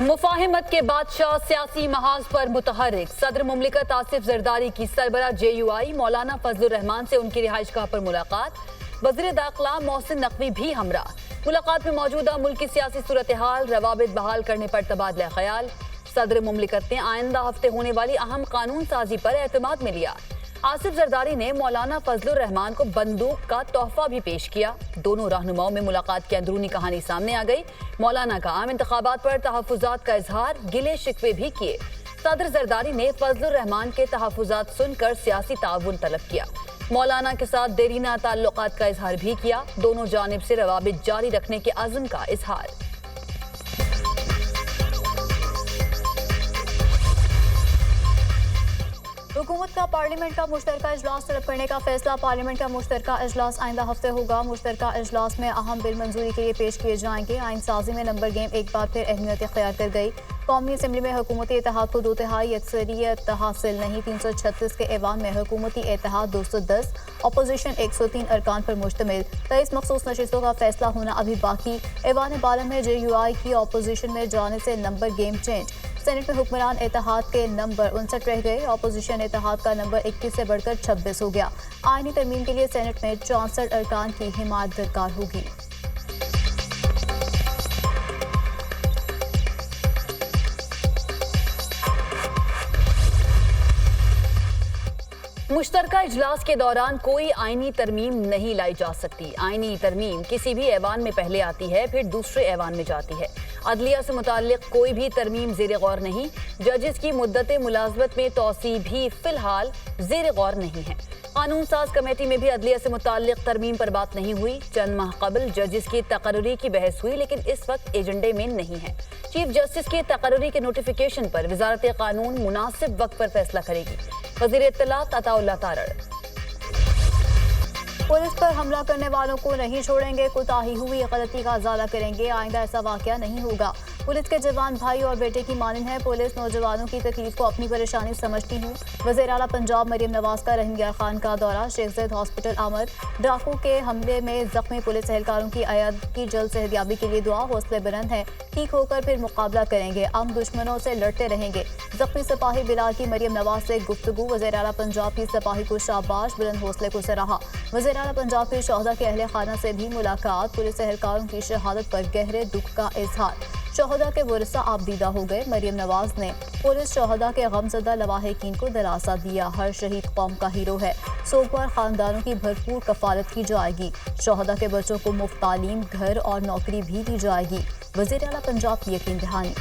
मुफाहिमत के बादशाह सियासी महाज पर मुतहर्रिक सदर मुमलिकत आसिफ जरदारी की सरबरा JUI मौलाना फजलुर रहमान से उनकी रिहाइशगाह पर मुलाकात। वज़ीर दाखिला मोहसिन नकवी भी हमरा। मुलाकात में मौजूदा मुल्क की सियासी सूरत हाल, रवाबित बहाल करने पर तबादला ख्याल। सदर मुमलिकत ने आइंदा हफ्ते होने वाली अहम कानून साजी पर एतमाद में लिया। आसिफ जरदारी ने मौलाना फजलुर रहमान को बंदूक का तोहफा भी पेश किया। दोनों रहनुमाओं में मुलाकात की अंदरूनी कहानी सामने आ गई। मौलाना का आम इंतखाबात पर तहफ़्फ़ुज़ात का इजहार, गिले शिकवे भी किए। सदर जरदारी ने फजलुर रहमान के तहफ़्फ़ुज़ात सुनकर सियासी ताउन तलब किया। मौलाना के साथ देरीना ताल्लुकात का इजहार भी किया। दोनों जानिब से रवाबित जारी रखने के अज़्म का इजहार। हुकूमत का पार्लियामेंट का मुश्तरका इजलास तलब करने का फैसला। पार्लियामेंट का मुश्तरका इजलास आइंदा हफ्ते होगा। मुश्तरका इजलास में अहम बिल मंजूरी के लिए पेश किए जाएंगे। आइन साजी में नंबर गेम एक बार फिर अहमियत इख्तियार कर गई। कौमी असम्बली में हुकूमती इत्तेहाद को 2 तिहाई अक्सरियत हासिल नहीं। 336 के ऐवान में हुकूमती इत्तेहाद 210, अपोजिशन 103 अरकान पर मुश्तमिल। 23 मखसूस नशिस्तों का फैसला होना अभी बाकी। ऐवान बाला में JUI की अपोजिशन में जाने से नंबर गेम चेंज। सेनेट में हुक्मरान इत्तेहाद के नंबर 59 रह गए। अपोजिशन इत्तेहाद का नंबर 21 से बढ़कर 26 हो गया। आईनी तरमीम के लिए सेनेट में 64 अरकान की हिमायत दरकार होगी। मुश्तरका इजलास के दौरान कोई आईनी तरमीम नहीं लाई जा सकती। आईनी तरमीम किसी भी ऐवान में पहले आती है, फिर दूसरे ऐवान में जाती है। अदलिया से मुताल्लिक कोई भी तरमीम ज़ेर गौर नहीं। जजेस की मुद्दत मुलाजमत में तोसी भी फिलहाल ज़ेर गौर नहीं है। कानून साज कमेटी में भी अदलिया से मुताल्लिक तरमीम पर बात नहीं हुई। चंद माह कबल जजेस की तकर्री की बहस हुई, लेकिन इस वक्त एजेंडे में नहीं है। चीफ जस्टिस की तकर्री के नोटिफिकेशन पर वजारत कानून मुनासिब वक्त पर फैसला करेगी। वज़ीर इत्तलात अताउल्लाह तारड़। पुलिस पर हमला करने वालों को नहीं छोड़ेंगे। कोताही हुई गलती का इजाला करेंगे। आइंदा ऐसा वाकया नहीं होगा। पुलिस के जवान भाई और बेटे की मानिंद है। पुलिस नौजवानों की तकलीफ को अपनी परेशानी समझती हूँ। वज़ीर आला पंजाब मरियम नवाज का रहीम यार खान का दौरा। शेख ज़ैद हॉस्पिटल आमद। डाकू के हमले में जख्मी पुलिस एहलकारों की अयाद की जल्द सेहतयाबी के लिए दुआ। हौसले बुलंद हैं, ठीक होकर फिर मुकाबला करेंगे। हम दुश्मनों से लड़ते रहेंगे। जख्मी सिपाही बिलाल की मरियम नवाज से गुफ्तगू। वज़ीर आला पंजाब की सिपाही को शाबाश, बुलंद हौसले को सराहा। वज़ीर आला पंजाब के शोहदा के अहले खाना से भी मुलाकात। पुलिस एहलकारों की शहादत पर गहरे दुख का इजहार। शोहदा के वरसा आबदीदा हो गए। मरियम नवाज ने पुलिस शोहदा के गमज़दा लवाहिकीन को दिलासा दिया। हर शहीद कौम का हीरो है। सोगवार खानदानों की भरपूर कफालत की जाएगी। शोहदा के बच्चों को मुफ्त तालीम, घर और नौकरी भी दी जाएगी। वज़ीर आला पंजाब की यकीन दहानी।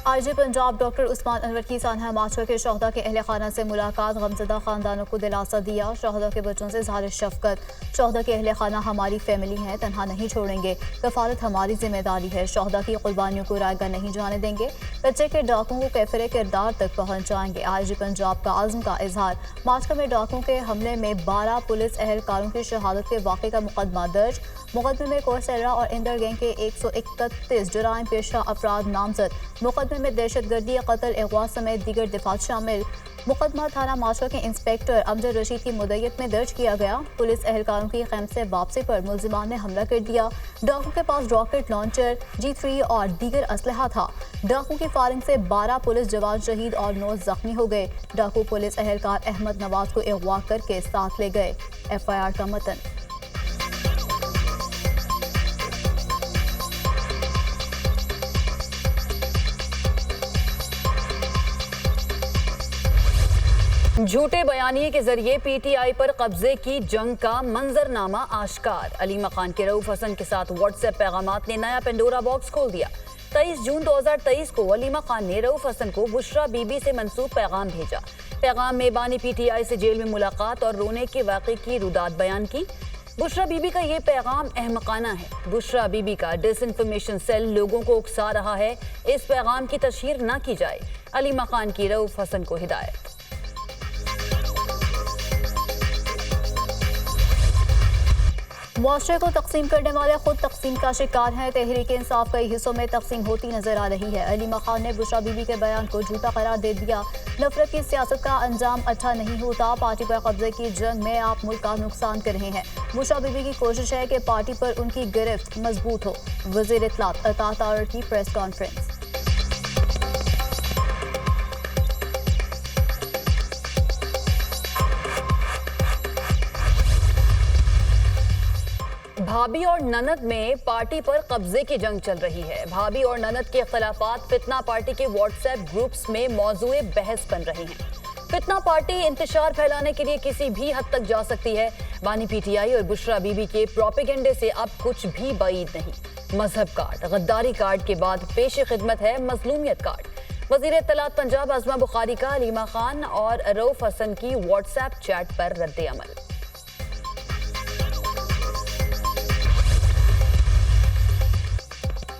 IG पंजाब डॉक्टर उस्मान अनवर की सानहा माशरा के शोहदा के अहले खाना से मुलाकात। गमज़दा खानदानों को दिलासा दिया। शोहदा के बच्चों से इज़हार शफ़क़त। शोहदा के अहले खाना हमारी फैमिली है, तनहा नहीं छोड़ेंगे। कफ़ालत हमारी जिम्मेदारी है। शोहदा की कुर्बानियों को रायगा नहीं जाने देंगे। कच्चे के डाकुओं को कैफरे किरदार तक पहुँचाएंगे। IG पंजाब का आज़म का इजहार। माशरा में डाकुओं के हमले में 12 पुलिस एहलकारों की शहादत के वाक़े का मुकदमा दर्ज। मुकदमे में कोरसेरा और इंदर गैंग के 131 जराइम पेशा अफराद नामजद। मुकदमे में दहशतगर्दी, कत्ल, अगवा समेत दीगर दिफात शामिल। मुकदमा थाना माशरा के इंस्पेक्टर अमजद रशीद की मुद्दत में दर्ज किया गया। पुलिस एहलकारों की खैम से वापसी पर मुलजिमान ने हमला कर दिया। डाकू के पास रॉकेट लॉन्चर, G3 और दीगर असलहा था। डाकू की फायरिंग से 12 पुलिस जवान शहीद और 9 जख्मी हो गए। डाकू पुलिस एहलकार अहमद नवाज को अगवा करके साथ ले गए। FIR का मतन। झूठे बयानिए के जरिए PTI पर कब्जे की जंग का मंजरनामा आश्कार। अलीमा खान के रऊफ हसन के साथ व्हाट्सएप पैगामात ने नया पेंडोरा बॉक्स खोल दिया। 23 जून 2023 को अलीमा खान ने रऊफ हसन को बुशरा बीबी से मंसूब पैगाम भेजा। पैगाम में बानी PTI से जेल में मुलाकात और रोने के वाक़े की रुदात बयान की। बुशरा बीबी का ये पैगाम अहमकाना है। बुशरा बीबी का डिसइंफॉर्मेशन सेल लोगों को उकसा रहा है, इस पैगाम की तशहीर न की जाए। अलीमा खान की रऊफ हसन को हिदायत। मुआशरे को तकसीम करने वाले खुद तकसीम का शिकार हैं। तहरीक इंसाफ कई हिस्सों में तकसीम होती नजर आ रही है। अली खान ने बुशरा बीबी के बयान को झूठा करार दे दिया। नफरत की सियासत का अंजाम अच्छा नहीं होता। पार्टी पर कब्जे की जंग में आप मुल्क का नुकसान कर रहे हैं। बुशरा बीबी की कोशिश है कि पार्टी पर उनकी गिरफ्त मजबूत हो। वजीर इत्तलात अता तारड़ की प्रेस कॉन्फ्रेंस। भाभी और ननद में पार्टी पर कब्जे की जंग चल रही है। भाभी और ननद के इख्तलाफात फितना पार्टी के व्हाट्सएप ग्रुप्स में मौजूए बहस बन रहे हैं। फितना पार्टी इंतशार फैलाने के लिए किसी भी हद तक जा सकती है। बानी पीटीआई और बुशरा बीबी के प्रोपेगेंडे से अब कुछ भी बाईद नहीं। मजहब कार्ड, गद्दारी कार्ड के बाद पेश खिदमत है मजलूमियत कार्ड। वजीर इत्तलात पंजाब आजमा बुखारी का अलीमा खान और रऊफ हसन की व्हाट्सएप चैट पर रद्द अमल।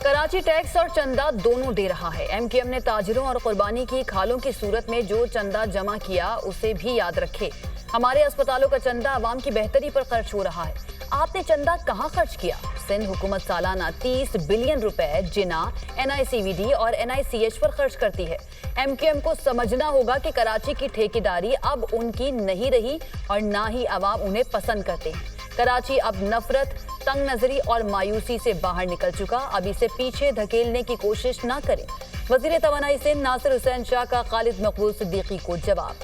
कराची टैक्स और चंदा दोनों दे रहा है। एमक्यूएम ने ताजिरों और कुर्बानी की खालों की सूरत में जो चंदा जमा किया उसे भी याद रखे। हमारे अस्पतालों का चंदा आवाम की बेहतरी पर खर्च हो रहा है। आपने चंदा कहां खर्च किया? सिंध हुकूमत सालाना 30 बिलियन रुपए जिना, NICVD और NICH पर खर्च करती है। एमक्यूएम को समझना होगा कि कराची की ठेकेदारी अब उनकी नहीं रही और ना ही अवाम उन्हें पसंद करते हैं। कराची अब नफरत, तंग नजरी और मायूसी से बाहर निकल चुका। अब इसे पीछे धकेलने की कोशिश ना करें। वजीर तवानाई से नासिर हुसैन शाह का खालिद मकबूल सिद्दीकी को जवाब।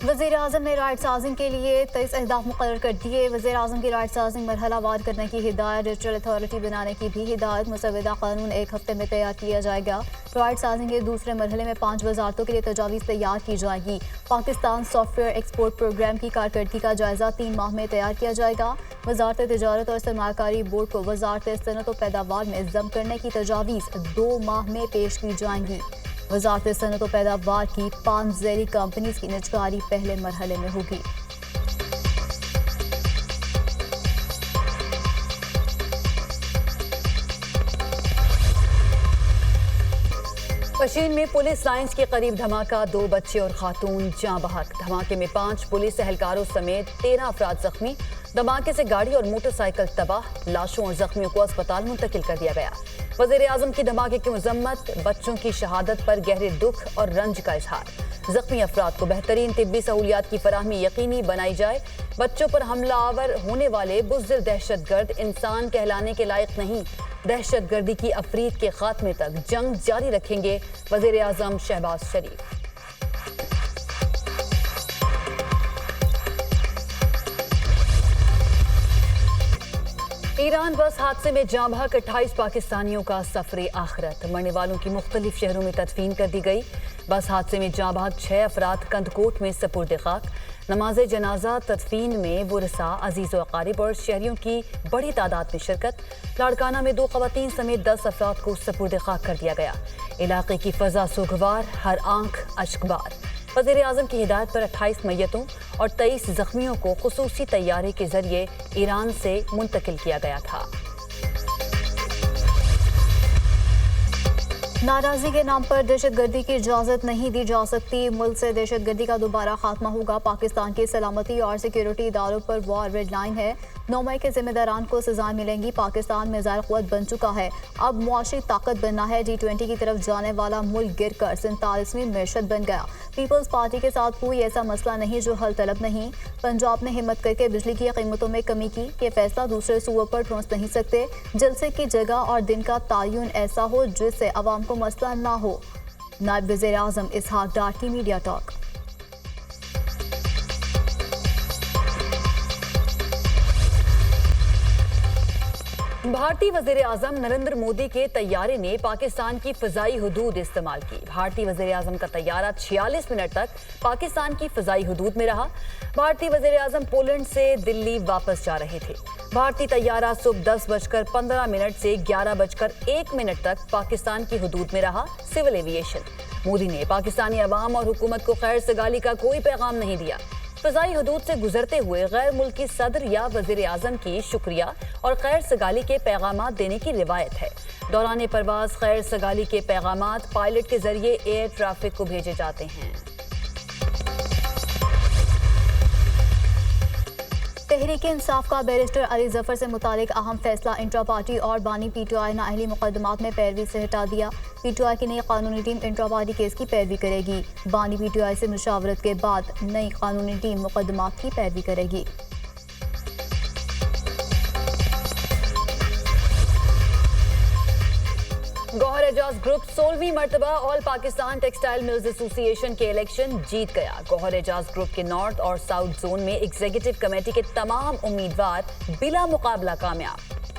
वज़ीर आज़म ने राइट साजिंग के लिए 23 अहदाफ मुकर्रर कर दिए। वज़ीर आज़म की राइट साजिंग मरहला वार करने की हिदायत, डिजिटल अथॉरिटी बनाने की भी हिदायत। मुसव्वदा कानून 1 हफ्ते में तैयार किया जाएगा। राइट साजिंग के दूसरे मरहले में 5 वजारतों के लिए तजावीज़ तैयार की जाएगी। पाकिस्तान सॉफ्टवेयर एक्सपोर्ट प्रोग्राम की कारकर्दगी का जायजा 3 माह में तैयार किया जाएगा। वजारत तिजारत और सरमाकारी बोर्ड को वजारत सनत और पैदावार में जम करने की तजावीज़ 2 माह में पेश की जाएंगी। वजारत सनत और पैदावार की 5 ज़ैरी कंपनीज की निजकारी पहले मरहले में होगी। पशीन में पुलिस लाइंस के करीब धमाका, 2 बच्चे और खातून जाँ बहक। धमाके में 5 पुलिस एहलकारों समेत 13 अफराद जख्मी। धमाके से गाड़ी और मोटरसाइकिल तबाह। लाशों और जख्मियों को अस्पताल मुंतकिल कर दिया गया। वज़ीर आज़म की धमाके की मजम्मत, बच्चों की शहादत पर गहरे दुख और रंज का इजहार। जख्मी अफराद को बेहतरीन तिब्बी सहूलियात की फराहमी यकीनी बनाई जाए। बच्चों पर हमलावर होने वाले बुज़दिल दहशतगर्द इंसान कहलाने के लायक नहीं। दहशतगर्दी की अफरीद के खात्मे तक जंग जारी रखेंगे वज़ीर आज़म शहबाज शरीफ। ईरान बस हादसे में जाँ बहक 28 पाकिस्तानियों का सफरे आखिरत। मरने वालों की मुख्तलिफ शहरों में तदफीन कर दी गई। बस हादसे में जाँ बहक 6 अफराद कंदकोट में सपुर्द खाक। नमाज जनाजा तदफीन में वरसा, अजीज़ व अकारिब और शहरियों की बड़ी तादाद में शिरकत। लाड़काना में 2 ख़वातीन समेत 10 अफराद को सपुर्द खाक कर दिया गया। इलाके की फ़ज़ा सुगवार, हर आंख अश्कबार। वज़ीर आज़म की हिदायत पर 28 मैयतों और 23 जख्मियों को खुसूसी तैयारे के जरिए ईरान से मुंतकिल किया गया था। नाराजी के नाम पर दहशतगर्दी की इजाज़त नहीं दी जा सकती। मुल्क से दहशतगर्दी का दोबारा खात्मा होगा। पाकिस्तान की सलामती और सिक्योरिटी इदारों पर वॉर रेड लाइन है। 9 मई के जिम्मेदारान को सजाएं मिलेंगी। पाकिस्तान मिसाइल क़ुव्वत बन चुका है, अब मुआशी ताकत बनना है। G20 की तरफ जाने वाला मुल्क गिर कर 47वीं मैशत बन गया। पीपल्स पार्टी के साथ कोई ऐसा मसला नहीं जो हल तलब नहीं। पंजाब ने हिम्मत करके बिजली की कीमतों में कमी की। ये फैसला दूसरे सूबों पर ठोंस नहीं सकते। जलसे की जगह और दिन का तयन ऐसा हो जिससे अवाम को मसला ना हो। नायब वज़ीर आज़म इसहाक डार की मीडिया टॉक। भारतीय वज़ीर आज़म नरेंद्र मोदी के तैयारे ने पाकिस्तान की फ़ज़ाई हुदूद इस्तेमाल की। भारतीय वज़ीर आज़म का तैयारा 46 मिनट तक पाकिस्तान की फ़ज़ाई हुदूद में रहा। भारतीय वज़ीर आज़म पोलैंड से दिल्ली वापस जा रहे थे। भारतीय तैयारा सुबह 10:15 से 11:01 तक पाकिस्तान की हुदूद में रहा। Civil aviation. मोदी ने पाकिस्तानी अवाम और हुकूमत को खैर सगाली का कोई पैगाम नहीं दिया। फ़ज़ाई हुदूद से गुजरते हुए गैर मुल्की सदर या वज़ीर आज़म की शुक्रिया और खैर सगाली के पैगामात देने की रिवायत है। दौरान परवाज़ खैर सगाली के पैगामात पायलट के जरिए एयर ट्रैफिक को भेजे जाते हैं। तहरीक इंसाफ का बैरिस्टर अली जफर से मुतालिक अहम फैसला इंट्रा पार्टी और बानी पीटीआई नाअहली मुकदमात में पैरवी से हटा दिया। पीटीआई की नई कानूनी टीम इंट्रा पार्टी केस की पैरवी करेगी। बानी पीटीआई से मुशावरत के बाद नई कानूनी टीम मुकदमात की पैरवी करेगी। गौहर एजाज ग्रुप 16वीं मरतबा all Pakistan textile mills association के इलेक्शन जीत गया। गौहर एजाज ग्रुप के नॉर्थ और साउथ जोन में एग्जीक्यूटिव कमेटी के तमाम उम्मीदवार बिला मुकाबला कामयाब।